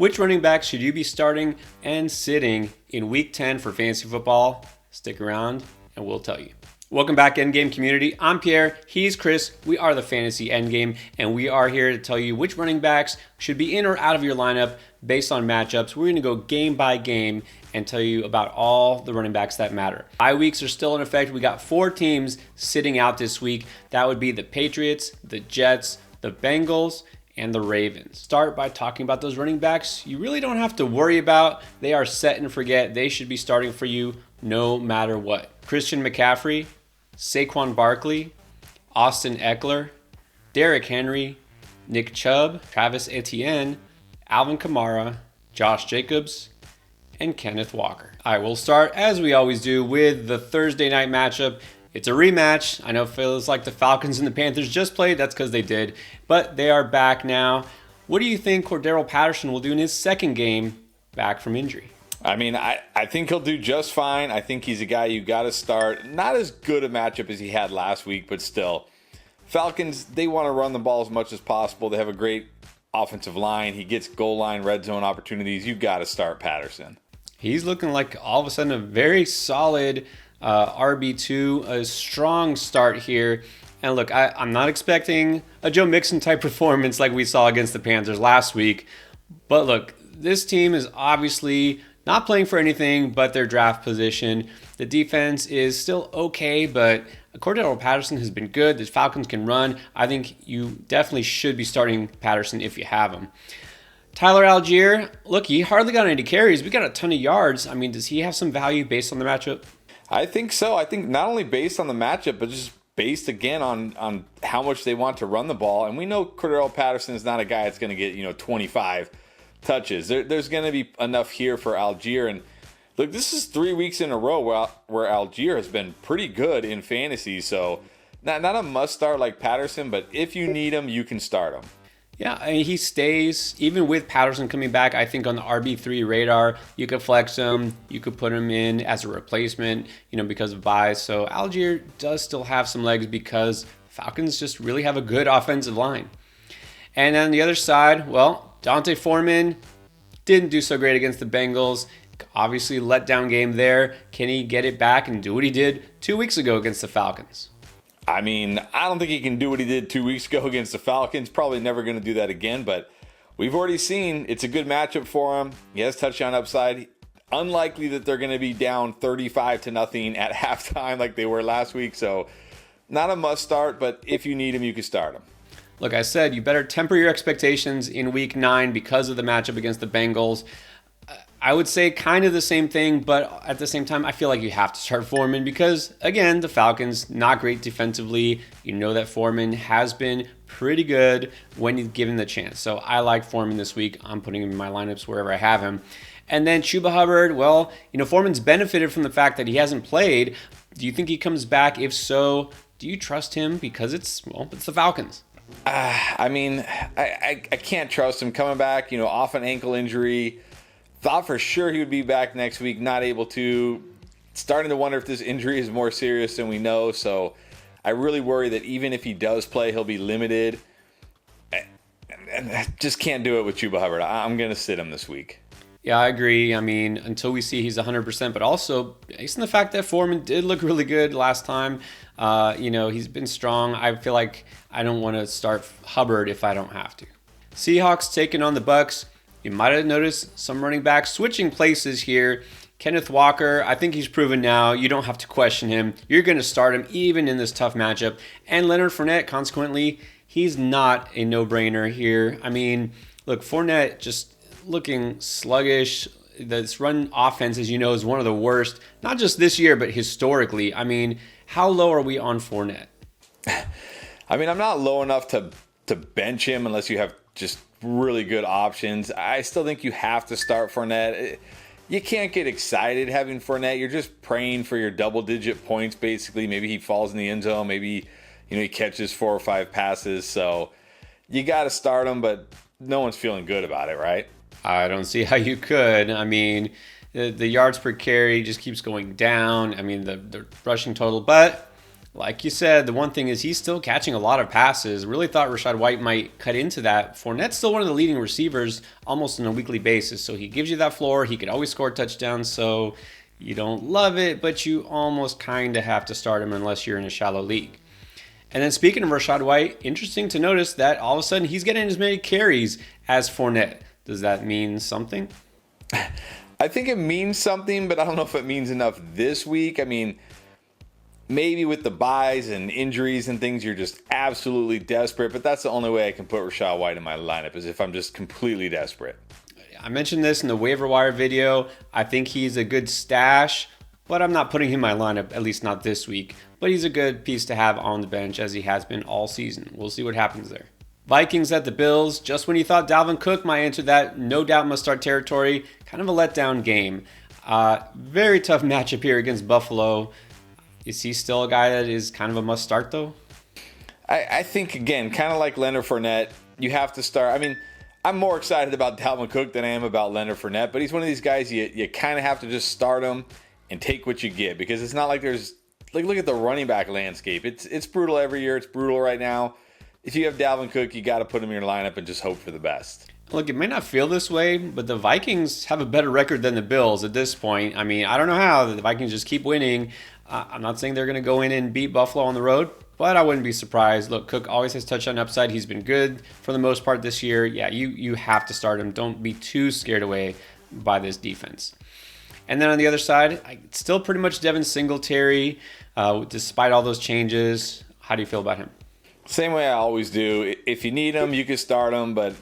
Which running back should you be starting and sitting in Week 10 for fantasy football? Stick around and we'll tell you. Welcome back, Endgame community. I'm Pierre. He's Chris. We are the Fantasy Endgame, and we are here to tell you which running backs should be in or out of your lineup based on matchups. We're going to go game by game and tell you about all the running backs that matter. Bye weeks are still in effect. We got 4 teams sitting out this week. That would be the Patriots, the Jets, the Bengals, and the Ravens. Start by talking about those running backs you really don't have to worry about. They are set and forget. They should be starting for you no matter what. Christian McCaffrey, Saquon Barkley, Austin Eckler, Derrick Henry, Nick Chubb, Travis Etienne, Alvin Kamara, Josh Jacobs, and Kenneth Walker. All right, we'll start as we always do with the Thursday night matchup. It's a rematch. I know it feels like the Falcons and the Panthers just played. That's because they did. But they are back now. What do you think Cordarrelle Patterson will do in his second game back from injury? I mean, I think he'll do just fine. I think he's a guy you got to start. Not as good a matchup as he had last week, but still. Falcons, they want to run the ball as much as possible. They have a great offensive line. He gets goal line, red zone opportunities. You got to start Patterson. He's looking like all of a sudden a very solid RB2, a strong start here. And look, I'm not expecting a Joe Mixon type performance like we saw against the Panthers last week. But look, this team is obviously not playing for anything but their draft position. The defense is still okay, but Cordarrelle Patterson has been good. The Falcons can run. I think you definitely should be starting Patterson if you have him. Tyler Algier, look, he hardly got any carries. We got a ton of yards. I mean, does he have some value based on the matchup? I think so. I think not only based on the matchup, but just based again on how much they want to run the ball. And we know Cordarrelle Patterson is not a guy that's going to get 25 touches. There's going to be enough here for Algier. And look, this is 3 weeks in a row where Algier has been pretty good in fantasy. So not a must start like Patterson, but if you need him, you can start him. Yeah, I mean, he stays, even with Patterson coming back, I think on the RB3 radar. You could flex him. You could put him in as a replacement, because of buys. So Algier does still have some legs because Falcons just really have a good offensive line. And on the other side, well, Dante Foreman didn't do so great against the Bengals. Obviously, letdown game there. Can he get it back and do what he did 2 weeks ago against the Falcons? I mean, I don't think he can do what he did 2 weeks ago against the Falcons. Probably never going to do that again, but we've already seen it's a good matchup for him. He has touchdown upside. Unlikely that they're going to be down 35-0 at halftime like they were last week, so not a must start, but if you need him, you can start him. Look, I said you better temper your expectations in Week 9 because of the matchup against the Bengals. I would say kind of the same thing, but at the same time, I feel like you have to start Foreman because, again, the Falcons, not great defensively. You know that Foreman has been pretty good when he's given the chance. So I like Foreman this week. I'm putting him in my lineups wherever I have him. And then Chuba Hubbard, well, Foreman's benefited from the fact that he hasn't played. Do you think he comes back? If so, do you trust him? Because it's the Falcons. I mean, I can't trust him coming back, off an ankle injury. Thought for sure he would be back next week, not able to. Starting to wonder if this injury is more serious than we know. So I really worry that even if he does play, he'll be limited. And I just can't do it with Chuba Hubbard. I'm going to sit him this week. Yeah, I agree. I mean, until we see he's 100%, but also based on the fact that Foreman did look really good last time, he's been strong. I feel like I don't want to start Hubbard if I don't have to. Seahawks taking on the Bucs. You might have noticed some running backs switching places here. Kenneth Walker, I think he's proven now. You don't have to question him. You're going to start him even in this tough matchup. And Leonard Fournette, consequently, he's not a no-brainer here. I mean, look, Fournette just looking sluggish. This run offense, as you know, is one of the worst, not just this year, but historically. I mean, how low are we on Fournette? I mean, I'm not low enough to bench him unless you have just really good options. I still think you have to start Fournette. You can't get excited having Fournette. You're just praying for your double-digit points, basically. Maybe he falls in the end zone. Maybe he catches 4 or 5 passes. So you got to start him, but no one's feeling good about it, right? I don't see how you could. I mean, the yards per carry just keeps going down. I mean, the rushing total. But Like you said, the one thing is he's still catching a lot of passes. Really thought Rachaad White might cut into that. Fournette's still one of the leading receivers almost on a weekly basis. So he gives you that floor. He could always score touchdowns. So you don't love it, but you almost kind of have to start him unless you're in a shallow league. And then speaking of Rachaad White, interesting to notice that all of a sudden he's getting as many carries as Fournette. Does that mean something? I think it means something, but I don't know if it means enough this week. I mean, maybe with the buys and injuries and things, you're just absolutely desperate. But that's the only way I can put Rachaad White in my lineup, is if I'm just completely desperate. I mentioned this in the waiver wire video. I think he's a good stash, but I'm not putting him in my lineup, at least not this week. But he's a good piece to have on the bench, as he has been all season. We'll see what happens there. Vikings at the Bills. Just when you thought Dalvin Cook might enter that no doubt must start territory, kind of a letdown game. Very tough matchup here against Buffalo. Is he still a guy that is kind of a must start though? I think, again, kind of like Leonard Fournette, you have to start. I mean, I'm more excited about Dalvin Cook than I am about Leonard Fournette, but he's one of these guys you kind of have to just start him and take what you get, because it's not like there's, like, look at the running back landscape. It's brutal every year. It's brutal right now. If you have Dalvin Cook, you got to put him in your lineup and just hope for the best. Look, it may not feel this way, but the Vikings have a better record than the Bills at this point. I mean, I don't know how. The Vikings just keep winning. I'm not saying they're going to go in and beat Buffalo on the road, but I wouldn't be surprised. Look, Cook always has touchdown upside. He's been good for the most part this year. Yeah, you have to start him. Don't be too scared away by this defense. And then on the other side, still pretty much Devin Singletary, despite all those changes. How do you feel about him? Same way I always do. If you need him, you can start him, but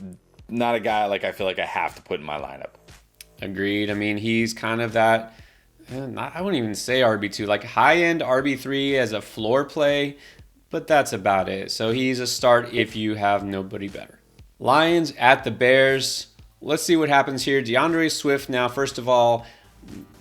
not a guy like I feel like I have to put in my lineup. Agreed. I mean, he's kind of that, I wouldn't even say RB2, like high-end RB3 as a floor play, but that's about it. So he's a start if you have nobody better. Lions at the Bears. Let's see what happens here. DeAndre Swift now, first of all,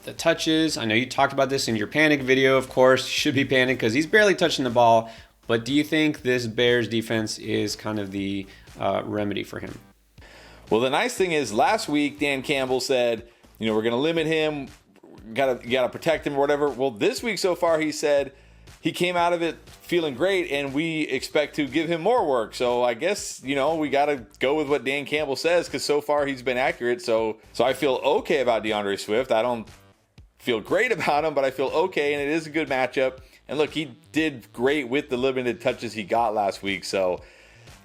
the touches. I know you talked about this in your panic video, of course. You should be panicked because he's barely touching the ball. But do you think this Bears defense is kind of the remedy for him? Well, the nice thing is last week Dan Campbell said, we're going to limit him, you got to protect him or whatever. Well, this week so far he said he came out of it feeling great and we expect to give him more work. So I guess, we got to go with what Dan Campbell says because so far he's been accurate. So I feel okay about DeAndre Swift. I don't feel great about him, but I feel okay, and it is a good matchup. And look, he did great with the limited touches he got last week. So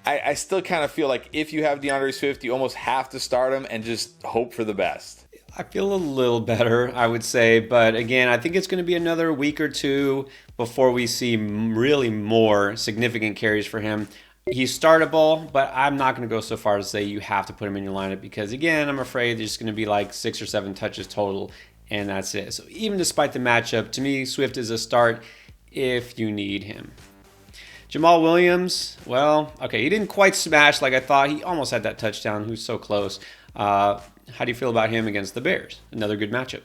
I still kind of feel like if you have DeAndre Swift, you almost have to start him and just hope for the best. I feel a little better, I would say. But again, I think it's going to be another week or two before we see really more significant carries for him. He's startable, but I'm not going to go so far as to say you have to put him in your lineup because, again, I'm afraid there's going to be like 6 or 7 touches total, and that's it. So even despite the matchup, to me, Swift is a start if you need him. Jamal Williams, well, okay, he didn't quite smash like I thought. He almost had that touchdown. He was so close. How do you feel about him against the Bears? Another good matchup.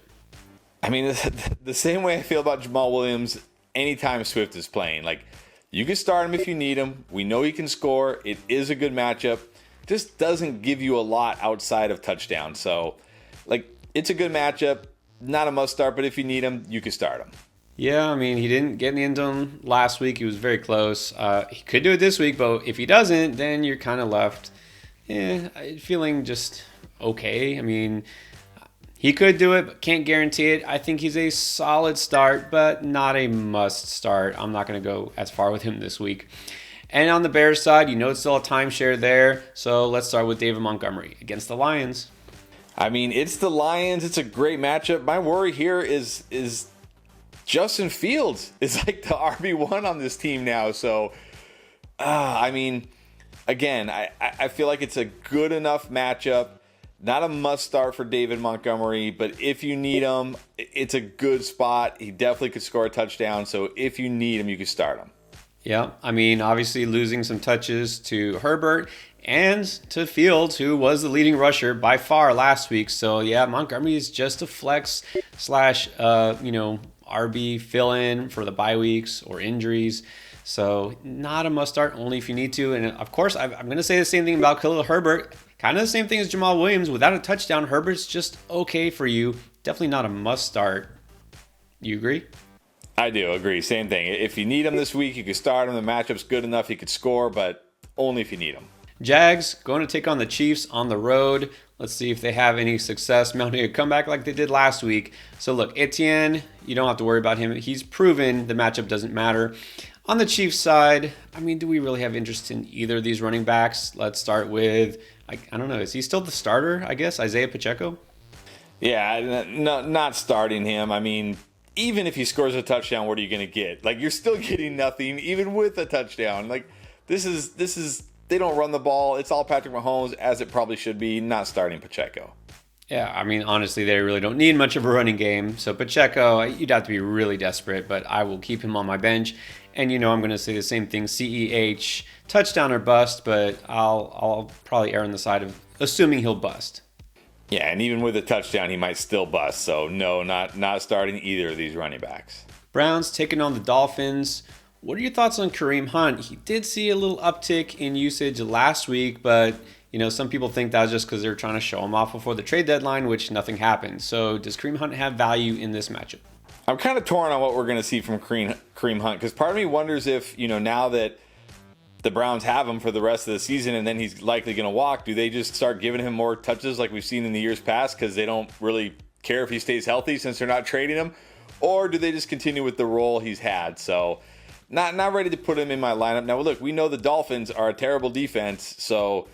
I mean, the same way I feel about Jamal Williams anytime Swift is playing. Like, you can start him if you need him. We know he can score. It is a good matchup. Just doesn't give you a lot outside of touchdown. So, it's a good matchup. Not a must start, but if you need him, you can start him. Yeah, I mean, he didn't get in the end zone last week. He was very close. He could do it this week, but if he doesn't, then you're kind of left feeling just okay. I mean, he could do it, but can't guarantee it. I think he's a solid start, but not a must start. I'm not going to go as far with him this week. And on the Bears side, it's still a timeshare there. So let's start with David Montgomery against the Lions. I mean, it's the Lions. It's a great matchup. My worry here is Justin Fields is like the RB1 on this team now. So, I mean, again, I feel like it's a good enough matchup. Not a must start for David Montgomery, but if you need him, it's a good spot. He definitely could score a touchdown. So if you need him, you can start him. Yeah, I mean, obviously losing some touches to Herbert and to Fields, who was the leading rusher by far last week. So, yeah, Montgomery is just a flex slash, RB fill-in for the bye weeks or injuries. So not a must-start, only if you need to. And, of course, I'm going to say the same thing about Khalil Herbert. Kind of the same thing as Jamal Williams. Without a touchdown, Herbert's just okay for you. Definitely not a must-start. You agree? I do agree. Same thing. If you need him this week, you can start him. The matchup's good enough. He could score, but only if you need him. Jags going to take on the Chiefs on the road. Let's see if they have any success mounting a comeback like they did last week. So look, Etienne, you don't have to worry about him. He's proven the matchup doesn't matter. On the Chiefs side, I mean, do we really have interest in either of these running backs? Let's start with, I don't know, is he still the starter, I guess, Isaiah Pacheco? Yeah, not starting him. I mean, even if he scores a touchdown, what are you going to get? Like, you're still getting nothing, even with a touchdown. Like, this is they don't run the ball. It's all Patrick Mahomes, as it probably should be, not starting Pacheco. Yeah, I mean, honestly, they really don't need much of a running game. So Pacheco, you'd have to be really desperate, but I will keep him on my bench. And I'm going to say the same thing, CEH, touchdown or bust, but I'll probably err on the side of assuming he'll bust. Yeah, and even with a touchdown, he might still bust. So no, not starting either of these running backs. Browns taking on the Dolphins. What are your thoughts on Kareem Hunt? He did see a little uptick in usage last week, but some people think that was just because they were trying to show him off before the trade deadline, which nothing happened. So does Kareem Hunt have value in this matchup? I'm kind of torn on what we're going to see from Kareem Hunt, because part of me wonders if, now that the Browns have him for the rest of the season and then he's likely going to walk, do they just start giving him more touches like we've seen in the years past because they don't really care if he stays healthy since they're not trading him? Or do they just continue with the role he's had? So not ready to put him in my lineup. Now, look, we know the Dolphins are a terrible defense. So,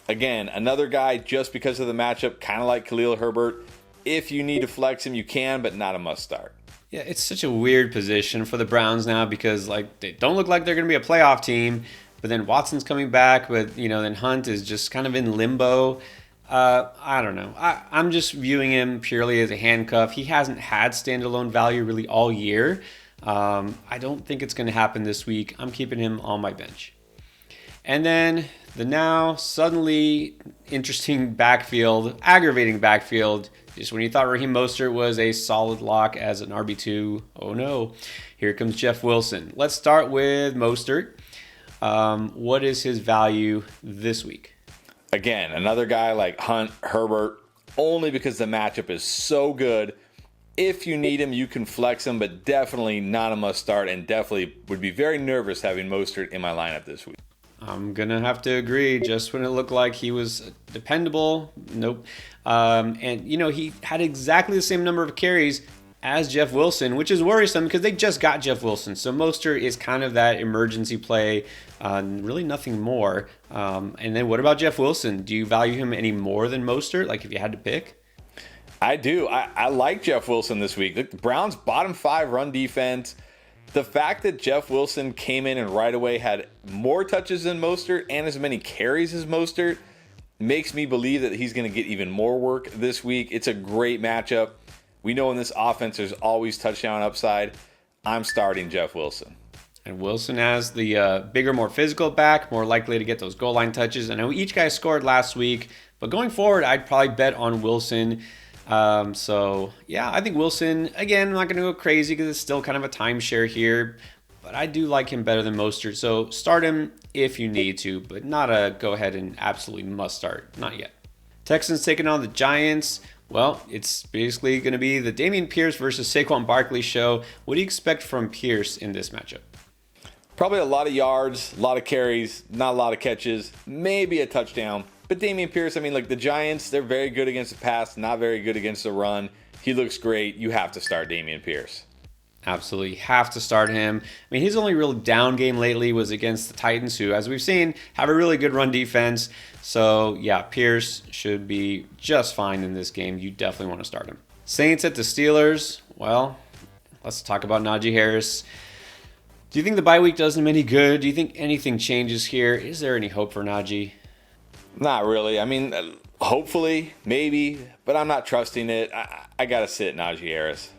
again, another guy just because of the matchup, kind of like Khalil Herbert. If you need to flex him, you can, but not a must start. Yeah, it's such a weird position for the Browns now because they don't look like they're going to be a playoff team. But then Watson's coming back, but then Hunt is just kind of in limbo. I don't know. I'm just viewing him purely as a handcuff. He hasn't had standalone value really all year. I don't think it's going to happen this week. I'm keeping him on my bench. And then the now suddenly interesting backfield, aggravating backfield. Just when you thought Raheem Mostert was a solid lock as an RB2, oh no, here comes Jeff Wilson. Let's start with Mostert. What is his value this week? Again, another guy like Hunt, Herbert, only because the matchup is so good. If you need him, you can flex him, but definitely not a must start, and definitely would be very nervous having Mostert in my lineup this week. I'm going to have to agree. Just when it looked like he was dependable, nope. And, he had exactly the same number of carries as Jeff Wilson, which is worrisome because they just got Jeff Wilson. So Mostert is kind of that emergency play, really nothing more. And then what about Jeff Wilson? Do you value him any more than Mostert, like if you had to pick? I do. I like Jeff Wilson this week. Look, the Browns' bottom 5 run defense. The fact that Jeff Wilson came in and right away had more touches than Mostert and as many carries as Mostert makes me believe that he's going to get even more work this week. It's a great matchup. We know in this offense there's always touchdown upside. I'm starting Jeff Wilson. And Wilson has the bigger, more physical back, more likely to get those goal line touches. I know each guy scored last week, but going forward, I'd probably bet on Wilson. I think Wilson, again, I'm not going to go crazy because it's still kind of a timeshare here, but I do like him better than Mostert. So start him if you need to, but not a go ahead and absolutely must start. Not yet. Texans taking on the Giants. Well, it's basically going to be the Dameon Pierce versus Saquon Barkley show. What do you expect from Pierce in this matchup? Probably a lot of yards, a lot of carries, not a lot of catches, maybe a touchdown. But Dameon Pierce, the Giants, they're very good against the pass, not very good against the run. He looks great. You have to start Dameon Pierce. Absolutely have to start him. His only real down game lately was against the Titans, who, as we've seen, have a really good run defense. So, yeah, Pierce should be just fine in this game. You definitely want to start him. Saints at the Steelers. Well, let's talk about Najee Harris. Do you think the bye week does him any good? Do you think anything changes here? Is there any hope for Najee? Not really. Hopefully, maybe, but I'm not trusting it. I got to sit Najee Harris.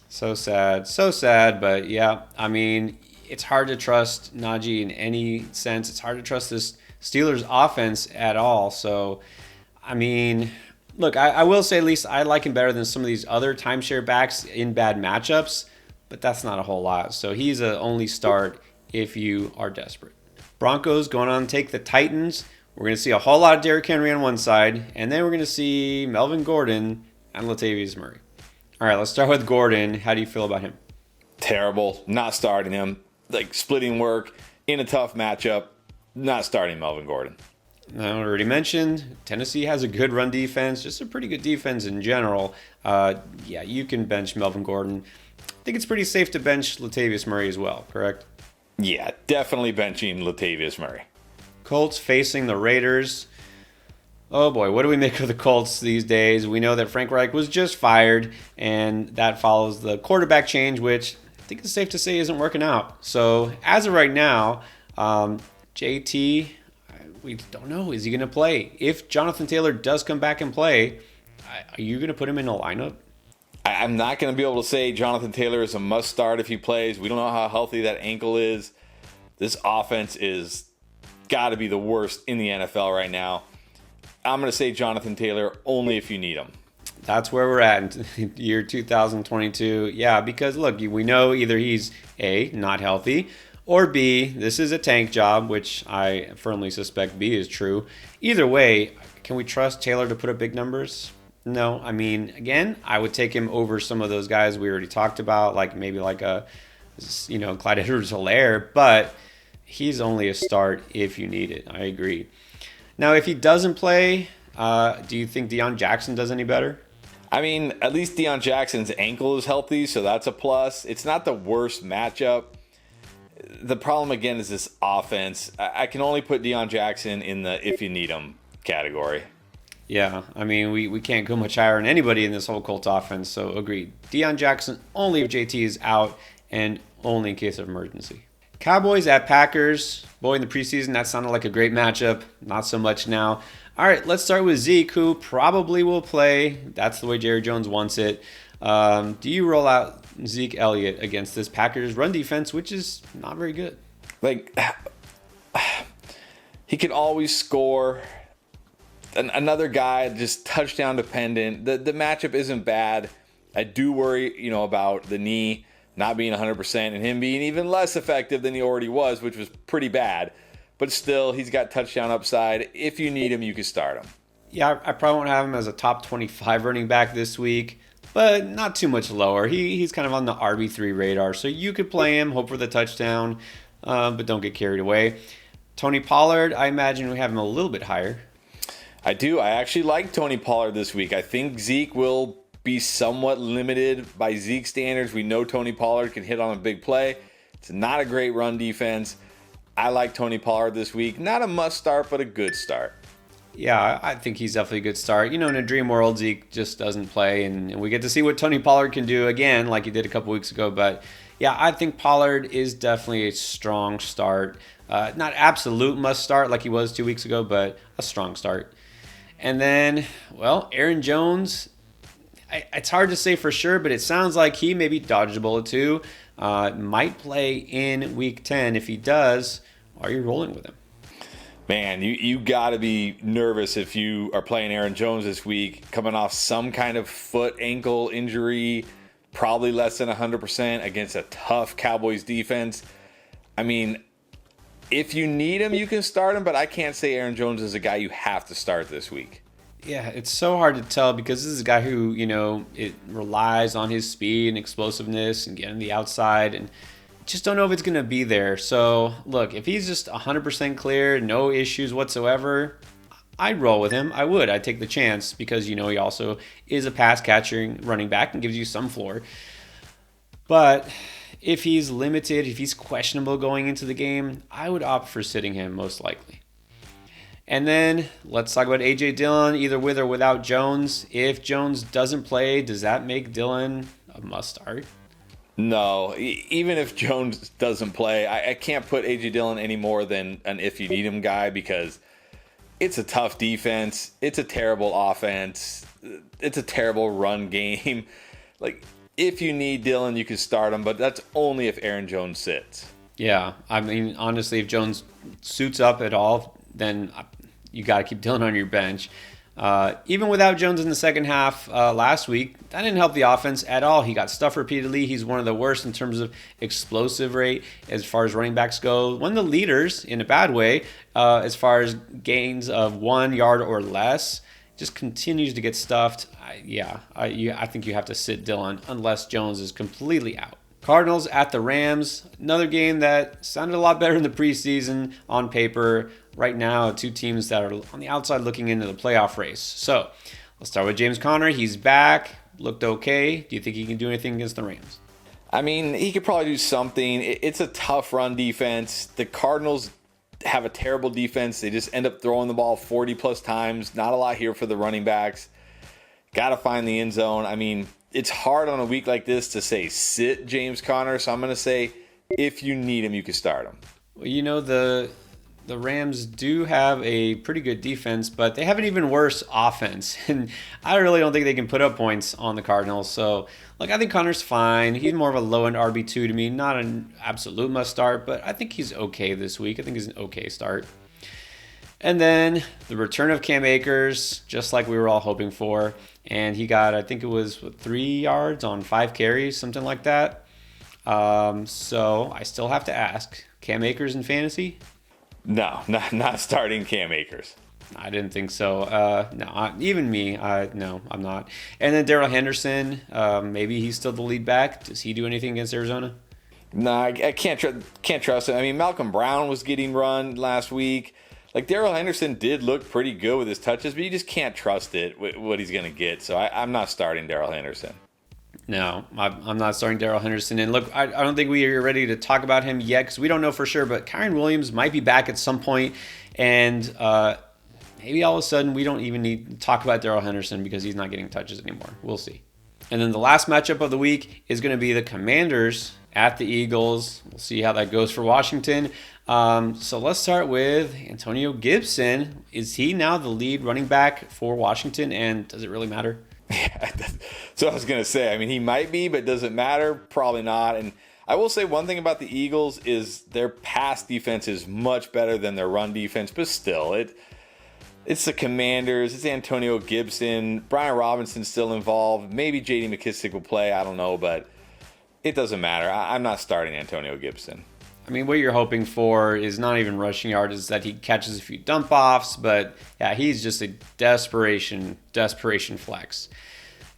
So sad, but yeah, it's hard to trust Najee in any sense. It's hard to trust this Steelers offense at all. So, look, I will say at least I like him better than some of these other timeshare backs in bad matchups, but that's not a whole lot. So he's a only start if you are desperate. Broncos going on to take the Titans. We're going to see a whole lot of Derrick Henry on one side, and then we're going to see Melvin Gordon and Latavius Murray. All right, let's start with Gordon. How do you feel about him? terrible. Not starting him. Like splitting work in a tough matchup. Not starting Melvin Gordon. I already mentioned, Tennessee has a good run defense, just a pretty good defense in general. Yeah, you can bench Melvin Gordon. I think it's pretty safe to bench Latavius Murray as well, correct? Yeah, definitely benching Latavius Murray. Colts facing the Raiders. Oh boy, what do we make of the Colts these days? We know that Frank Reich was just fired, and that follows the quarterback change, which I think it's safe to say isn't working out. So as of right now, JT, we don't know. Is he going to play? If Jonathan Taylor does come back and play, are you going to put him in a lineup? I'm not going to be able to say Jonathan Taylor is a must start if he plays. We don't know how healthy that ankle is. This offense is got to be the worst in the NFL right now. I'm going to say Jonathan Taylor only if you need him. That's where we're at in year 2022. Yeah, because look, we know either he's A, not healthy, or B, this is a tank job, which I firmly suspect B is true. Either way, can we trust Taylor to put up big numbers? No. I mean, again, I would take him over some of those guys we already talked about, like maybe like a, Clyde Edwards-Helaire, but he's only a start if you need it. I agree. Now, if he doesn't play, do you think Deion Jackson does any better? I mean, at least Deion Jackson's ankle is healthy, so that's a plus. It's not the worst matchup. The problem, again, is this offense. I can only put Deion Jackson in the if you need him category. Yeah, I mean, we can't go much higher on anybody in this whole Colts offense, so agreed. Deion Jackson only if JT is out and only in case of emergency. Cowboys at Packers. Boy, in the preseason, that sounded like a great matchup. Not so much now. All right, let's start with Zeke, who probably will play. That's the way Jerry Jones wants it. Do you roll out Zeke Elliott against this Packers run defense, which is not very good? Like, he can always score. Another guy just touchdown dependent. The matchup isn't bad. I do worry, about the knee not being 100% and him being even less effective than he already was, which was pretty bad. But still, he's got touchdown upside. If you need him, you can start him. Yeah, I probably won't have him as a top 25 running back this week, but not too much lower. He's kind of on the RB3 radar, so you could play him, hope for the touchdown, but don't get carried away. Tony Pollard, I imagine we have him a little bit higher. I do. I actually like Tony Pollard this week. I think Zeke will be somewhat limited by Zeke standards. We know Tony Pollard can hit on a big play. It's not a great run defense. I like Tony Pollard this week. Not a must start, but a good start. Yeah, I think he's definitely a good start. In a dream world, Zeke just doesn't play, and we get to see what Tony Pollard can do again, like he did a couple weeks ago. But yeah, I think Pollard is definitely a strong start. Not absolute must start like he was 2 weeks ago, but a strong start. And then, Aaron Jones, it's hard to say for sure, but it sounds like he maybe dodged a bullet too. Might play in Week 10. If he does, are you rolling with him? Man, you got to be nervous if you are playing Aaron Jones this week, coming off some kind of foot, ankle injury, probably less than 100% against a tough Cowboys defense. I mean, if you need him, you can start him, but I can't say Aaron Jones is a guy you have to start this week. Yeah, it's so hard to tell because this is a guy who, it relies on his speed and explosiveness and getting the outside, and just don't know if it's going to be there. So, look, if he's just 100% clear, no issues whatsoever, I'd roll with him. I would. I'd take the chance because, he also is a pass-catching running back and gives you some floor. But if he's limited, if he's questionable going into the game, I would opt for sitting him most likely. And then let's talk about A.J. Dillon, either with or without Jones. If Jones doesn't play, does that make Dillon a must-start? No. Even if Jones doesn't play, I can't put A.J. Dillon any more than an if-you-need-him guy because it's a tough defense. It's a terrible offense. It's a terrible run game. Like, if you need Dillon, you can start him, but that's only if Aaron Jones sits. Yeah, I mean, honestly, if Jones suits up at all, then you got to keep Dillon on your bench. Even without Jones in the second half last week, that didn't help the offense at all. He got stuffed repeatedly. He's one of the worst in terms of explosive rate as far as running backs go. One of the leaders, in a bad way, as far as gains of 1 yard or less. Just continues to get stuffed. I think you have to sit Dillon unless Jones is completely out. Cardinals at the Rams. Another game that sounded a lot better in the preseason on paper. Right now, two teams that are on the outside looking into the playoff race. So let's start with James Conner. He's back. Looked okay. Do you think he can do anything against the Rams? I mean, he could probably do something. It's a tough run defense. The Cardinals have a terrible defense. They just end up throwing the ball 40 plus times. Not a lot here for the running backs. Got to find the end zone. I mean, it's hard on a week like this to say sit James Conner. So I'm going to say if you need him, you can start him. Well, you know, the Rams do have a pretty good defense, but they have an even worse offense. And I really don't think they can put up points on the Cardinals. So, I think Connor's fine. He's more of a low-end RB2 to me. Not an absolute must-start, but I think he's okay this week. I think he's an okay start. And then the return of Cam Akers, just like we were all hoping for. And he got, I think it was 3 yards on 5 carries, something like that. So I still have to ask, Cam Akers in fantasy? No, not starting Cam Akers. I didn't think so. No, even me. No, I'm not. And then Darrell Henderson, maybe he's still the lead back. Does he do anything against Arizona? No, I can't trust him. I mean, Malcolm Brown was getting run last week. Darrell Henderson did look pretty good with his touches, but you just can't trust it, what he's going to get. So I'm not starting Darrell Henderson. No, I'm not starting Darrell Henderson. And look, I don't think we are ready to talk about him yet because we don't know for sure. But Kyren Williams might be back at some point, and maybe all of a sudden we don't even need to talk about Darrell Henderson because he's not getting touches anymore. We'll see. And then the last matchup of the week is going to be the Commanders at the Eagles. We'll see how that goes for Washington. So let's start with Antonio Gibson. Is he now the lead running back for Washington, and does it really matter? Yeah, so I was going to say, I mean, he might be, but does it matter? Probably not. And I will say one thing about the Eagles is their pass defense is much better than their run defense, but still, it's the Commanders, it's Antonio Gibson, Brian Robinson's still involved. Maybe J.D. McKissic will play, I don't know, but it doesn't matter. I'm not starting Antonio Gibson. I mean, what you're hoping for is not even rushing yards, is that he catches a few dump-offs, but yeah, he's just a desperation flex.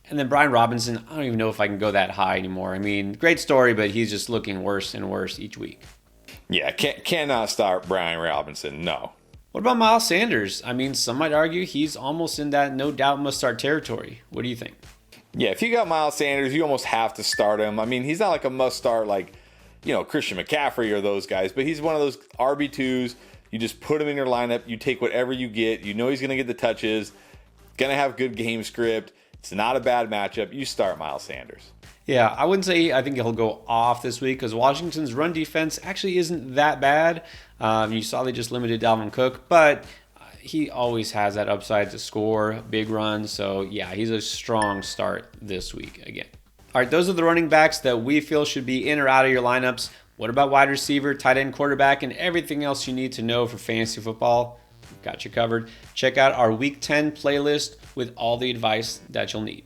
And then Brian Robinson, I don't even know if I can go that high anymore. I mean, great story, but he's just looking worse and worse each week. Yeah, cannot start Brian Robinson, no. What about Miles Sanders? I mean, some might argue he's almost in that no doubt must-start territory. What do you think? Yeah, if you got Miles Sanders, you almost have to start him. I mean, he's not like a must-start like, Christian McCaffrey or those guys, but he's one of those RB2s. You just put him in your lineup. You take whatever you get. You know he's going to get the touches. Going to have good game script. It's not a bad matchup. You start Miles Sanders. Yeah, I wouldn't say I think he'll go off this week because Washington's run defense actually isn't that bad. You saw they just limited Dalvin Cook, but he always has that upside to score big runs. So, yeah, he's a strong start this week again. All right, those are the running backs that we feel should be in or out of your lineups. What about wide receiver, tight end, quarterback, and everything else you need to know for fantasy football? We've got you covered. Check out our Week 10 playlist with all the advice that you'll need.